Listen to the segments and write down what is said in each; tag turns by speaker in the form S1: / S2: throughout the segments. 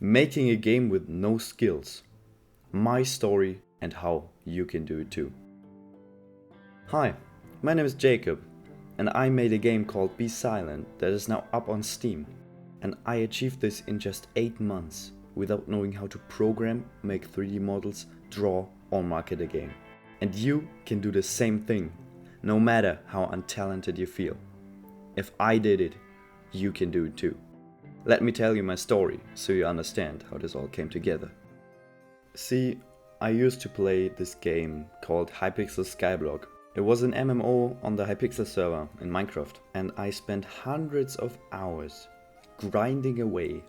S1: Making a game with no skills. My story and how you can do it too. Hi, my name is Jacob, and I made a game called Be Silent that is now up on Steam. And I achieved this in just 8 months without knowing how to program, make 3D models, draw or market a game. And you can do the same thing, no matter how untalented you feel. If I did it, you can do it too. Let me tell you my story so you understand how this all came together. See, I used to play this game called Hypixel Skyblock. It was an MMO on the Hypixel server in Minecraft, and I spent hundreds of hours grinding away,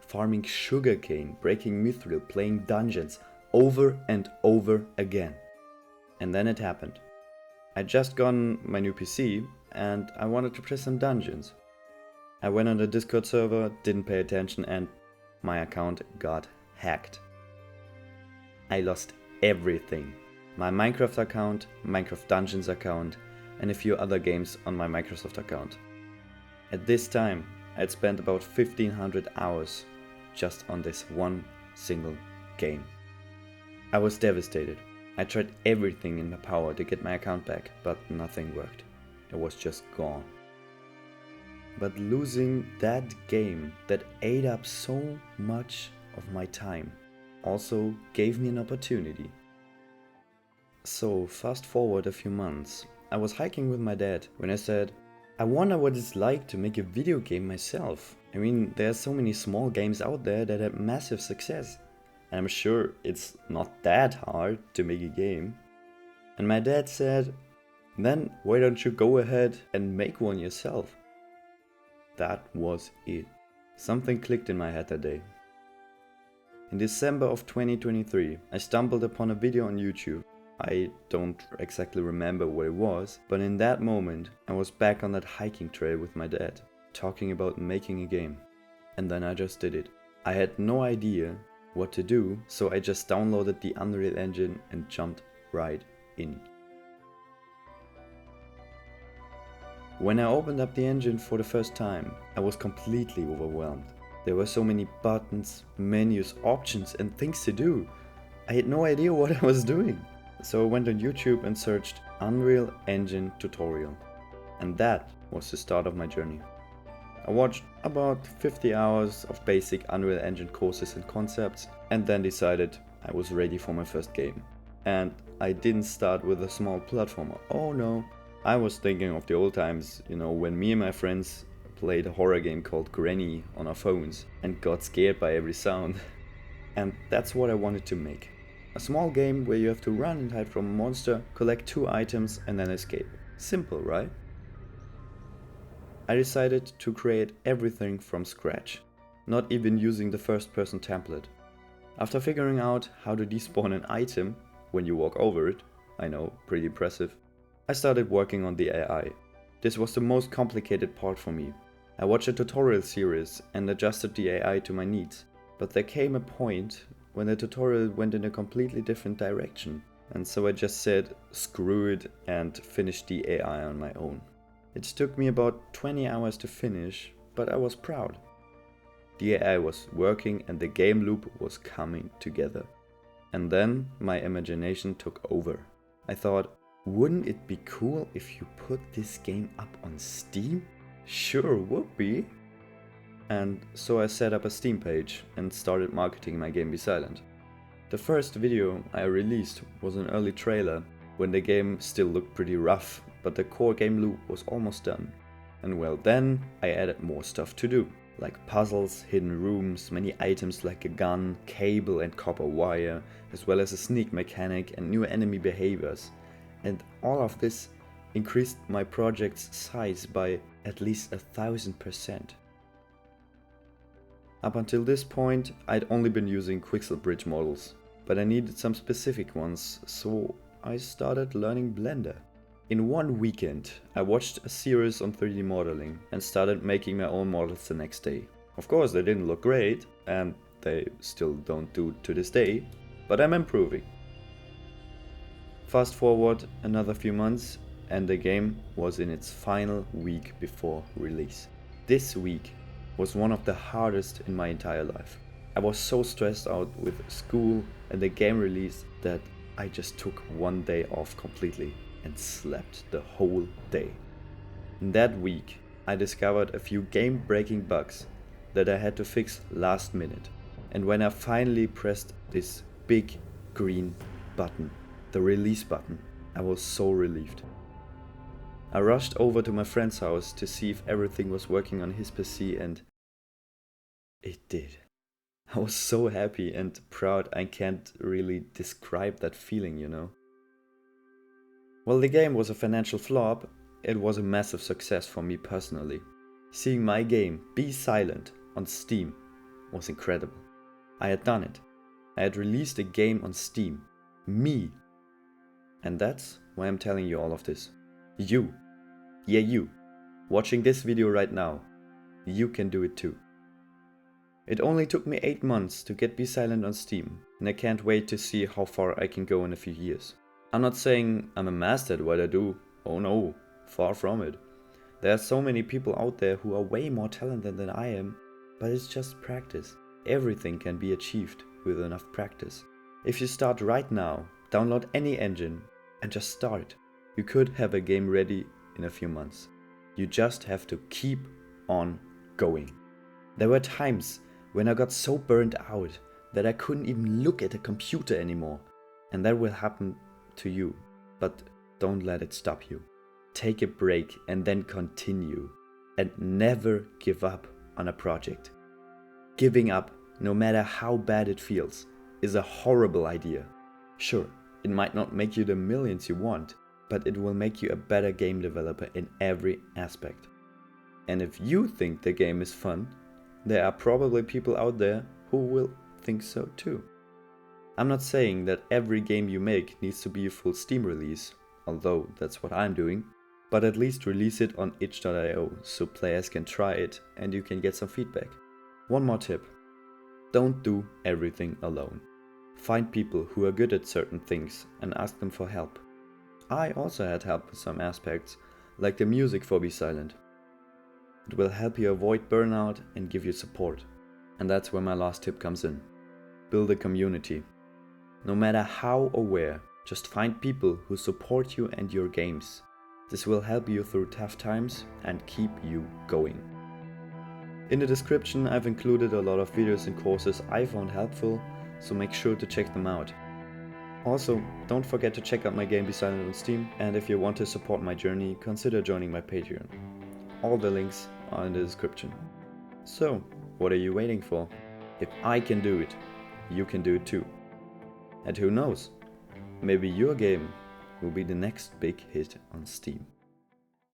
S1: farming sugarcane, breaking mithril, playing dungeons over and over again. And then it happened. I just gotten my new PC and I wanted to play some dungeons. I went on the Discord server, didn't pay attention, and my account got hacked. I lost everything. My Minecraft account, Minecraft Dungeons account, and a few other games on my Microsoft account. At this time, I'd spent about 1500 hours just on this one single game. I was devastated. I tried everything in my power to get my account back, but nothing worked. It was just gone. But losing that game that ate up so much of my time also gave me an opportunity. So fast forward a few months, I was hiking with my dad when I said, I wonder what it's like to make a video game myself. I mean, there are so many small games out there that have massive success. And I'm sure it's not that hard to make a game. And my dad said, then why don't you go ahead and make one yourself? That was it. Something clicked in my head that day. In December of 2023, I stumbled upon a video on YouTube. I don't exactly remember what it was, but in that moment, I was back on that hiking trail with my dad, talking about making a game. And then I just did it. I had no idea what to do, so I just downloaded the Unreal Engine and jumped right in. When I opened up the engine for the first time, I was completely overwhelmed. There were so many buttons, menus, options and things to do. I had no idea what I was doing. So I went on YouTube and searched Unreal Engine tutorial. And that was the start of my journey. I watched about 50 hours of basic Unreal Engine courses and concepts, and then decided I was ready for my first game. And I didn't start with a small platformer. Oh no. I was thinking of the old times, when me and my friends played a horror game called Granny on our phones and got scared by every sound. And that's what I wanted to make. A small game where you have to run and hide from a monster, collect 2 items and then escape. Simple, right? I decided to create everything from scratch, not even using the first-person template. After figuring out how to despawn an item when you walk over it, I know, pretty impressive, I started working on the AI. This was the most complicated part for me. I watched a tutorial series and adjusted the AI to my needs, but there came a point when the tutorial went in a completely different direction, and so I just said screw it and finished the AI on my own. It took me about 20 hours to finish, but I was proud. The AI was working and the game loop was coming together. And then my imagination took over. I thought, wouldn't it be cool if you put this game up on Steam? Sure would be. And so I set up a Steam page and started marketing my game Be Silent. The first video I released was an early trailer when the game still looked pretty rough, but the core game loop was almost done. And well, then I added more stuff to do, like puzzles, hidden rooms, many items like a gun, cable and copper wire, as well as a sneak mechanic and new enemy behaviors. And all of this increased my project's size by at least 1000%. Up until this point, I'd only been using Quixel Bridge models, but I needed some specific ones, so I started learning Blender. In one weekend, I watched a series on 3D modeling and started making my own models the next day. Of course, they didn't look great, and they still don't do to this day, but I'm improving. Fast forward another few months, and the game was in its final week before release. This week was one of the hardest in my entire life. I was so stressed out with school and the game release that I just took one day off completely and slept the whole day. In that week, I discovered a few game-breaking bugs that I had to fix last minute. And when I finally pressed this big green button, the release button, I was so relieved. I rushed over to my friend's house to see if everything was working on his PC, and it did. I was so happy and proud I can't really describe that feeling, you know. While the game was a financial flop, it was a massive success for me personally. Seeing my game, Be Silent, on Steam was incredible. I had done it. I had released a game on Steam. Me. And that's why I'm telling you all of this. You. Yeah, you. Watching this video right now. You can do it too. It only took me 8 months to get Be Silent on Steam, and I can't wait to see how far I can go in a few years. I'm not saying I'm a master at what I do. Oh no, far from it. There are so many people out there who are way more talented than I am, but it's just practice. Everything can be achieved with enough practice. If you start right now, download any engine and just start. You could have a game ready in a few months. You just have to keep on going. There were times when I got so burned out that I couldn't even look at a computer anymore. And that will happen to you, but don't let it stop you. Take a break and then continue. And never give up on a project. Giving up, no matter how bad it feels, is a horrible idea. Sure, it might not make you the millions you want, but it will make you a better game developer in every aspect. And if you think the game is fun, there are probably people out there who will think so too. I'm not saying that every game you make needs to be a full Steam release, although that's what I'm doing, but at least release it on itch.io so players can try it and you can get some feedback. One more tip. Don't do everything alone. Find people who are good at certain things and ask them for help. I also had help with some aspects, like the music for Be Silent. It will help you avoid burnout and give you support. And that's where my last tip comes in. Build a community. No matter how or where, just find people who support you and your games. This will help you through tough times and keep you going. In the description I've included a lot of videos and courses I found helpful, so make sure to check them out. Also, don't forget to check out my game Be Silent on Steam, and if you want to support my journey, consider joining my Patreon. All the links are in the description. So, what are you waiting for? If I can do it, you can do it too. And who knows, maybe your game will be the next big hit on Steam.